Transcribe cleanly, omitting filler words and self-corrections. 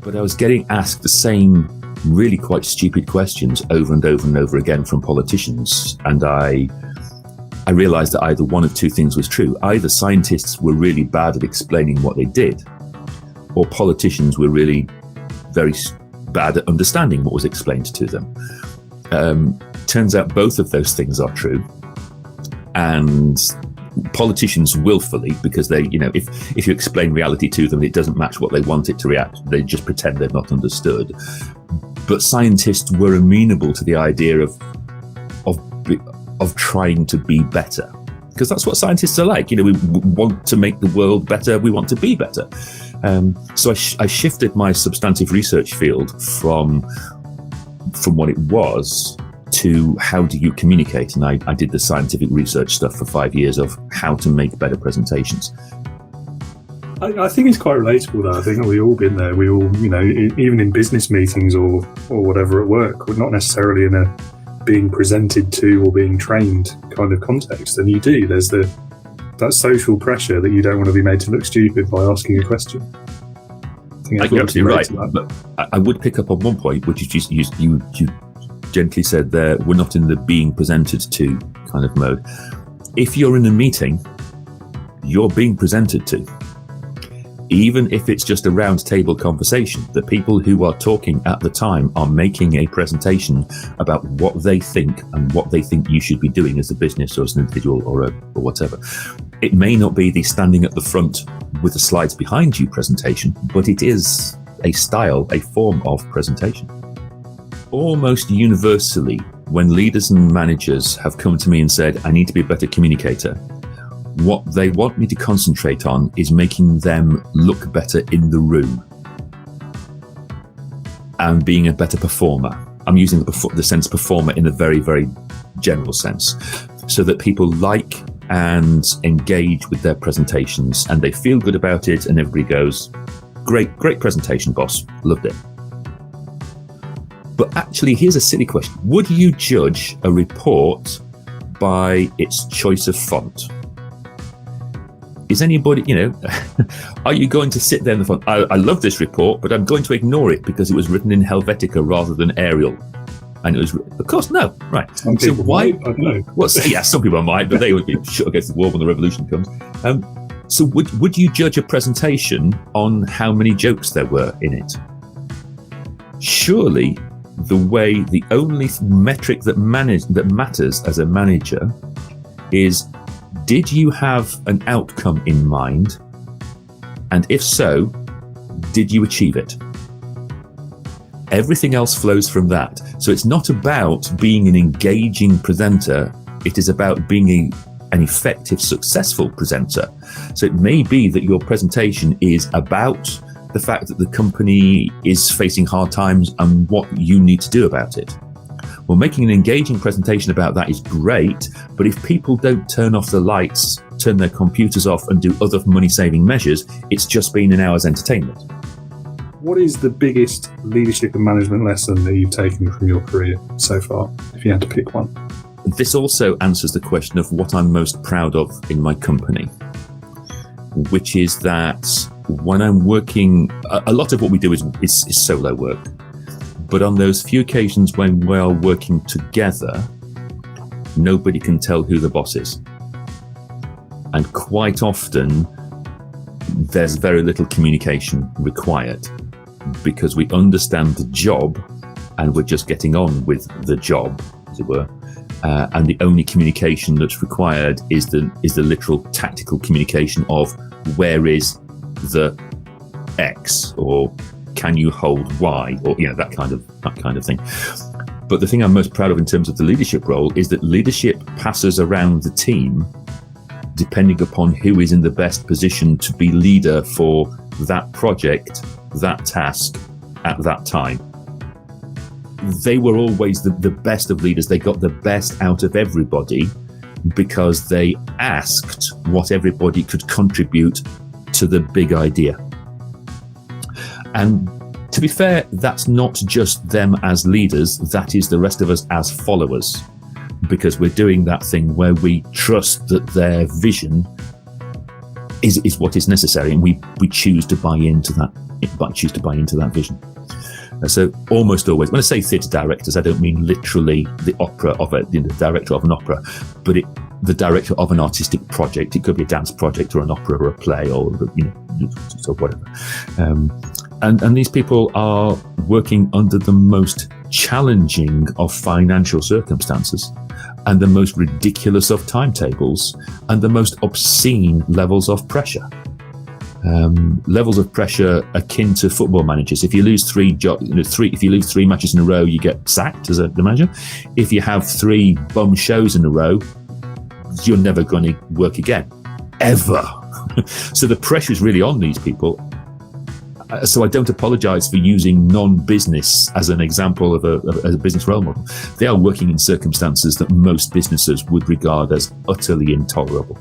But I was getting asked the same really quite stupid questions over and over and over again from politicians. And I realized that either one of two things was true. Either scientists were really bad at explaining what they did, or politicians were really very bad at understanding what was explained to them. Turns out both of those things are true. And politicians willfully, because they, if you explain reality to them, it doesn't match what they want it to react. They just pretend they've not understood. But scientists were amenable to the idea of trying to be better, because that's what scientists are like. We want to make the world better. We want to be better. So I shifted my substantive research field from what it was to how do you communicate, and I did the scientific research stuff for 5 years of how to make better presentations. I think it's quite relatable though. I think we've all been there. We all, even in business meetings or whatever at work, we're not necessarily in a being presented to or being trained kind of context. And there's that social pressure that you don't want to be made to look stupid by asking a question. I think you're absolutely right. But I would pick up on one point, which is you gently said there, we're not in the being presented to kind of mode. If you're in a meeting, you're being presented to. Even if it's just a round table conversation, the people who are talking at the time are making a presentation about what they think and what they think you should be doing as a business or as an individual or whatever. It may not be the standing at the front with the slides behind you presentation, but it is a style, a form of presentation. Almost universally, when leaders and managers have come to me and said, I need to be a better communicator, what they want me to concentrate on is making them look better in the room and being a better performer. I'm using the sense performer in a very, very general sense, so that people like and engage with their presentations and they feel good about it and everybody goes, great presentation, boss, loved it. But actually, here's a silly question. Would you judge a report by its choice of font? Is anybody, are you going to sit there in the font? I love this report, but I'm going to ignore it because it was written in Helvetica rather than Arial. And it was, of course, no, right. Some people might, I don't know. Some people might, but they would be shut against the wall when the revolution comes. So would you judge a presentation on how many jokes there were in it? Surely the only metric that matters as a manager is, did you have an outcome in mind? And if so, did you achieve it? Everything else flows from that. So it's not about being an engaging presenter. It is about being an effective, successful presenter. So it may be that your presentation is about the fact that the company is facing hard times and what you need to do about it. Well, making an engaging presentation about that is great, but if people don't turn off the lights, turn their computers off and do other money-saving measures, it's just been an hour's entertainment. What is the biggest leadership and management lesson that you've taken from your career so far, if you had to pick one? This also answers the question of what I'm most proud of in my company, which is that when I'm working, a lot of what we do is solo work. But on those few occasions when we are working together, nobody can tell who the boss is. And quite often, there's very little communication required because we understand the job and we're just getting on with the job, as it were. And the only communication that's required is the literal tactical communication of where is the X, or can you hold Y, or that kind of thing. But the thing I'm most proud of in terms of the leadership role is that leadership passes around the team depending upon who is in the best position to be leader for that project, that task at that time. They were always the best of leaders. They got the best out of everybody because they asked what everybody could contribute to the big idea. And to be fair, that's not just them as leaders, that is the rest of us as followers, because we're doing that thing where we trust that their vision is what is necessary, and we choose to buy into that. Choose to buy into that vision. So almost always, when I say theatre directors, I don't mean literally the opera of the director of an opera, but the director of an artistic project. It could be a dance project or an opera or a play or so whatever. And these people are working under the most challenging of financial circumstances, and the most ridiculous of timetables, and the most obscene levels of pressure. Levels of pressure akin to football managers. If you lose if you lose 3 matches in a row, you get sacked as a manager. If you have 3 bum shows in a row, you're never going to work again, ever. So the pressure is really on these people. So I don't apologize for using non-business as an example of a business role model. They are working in circumstances that most businesses would regard as utterly intolerable.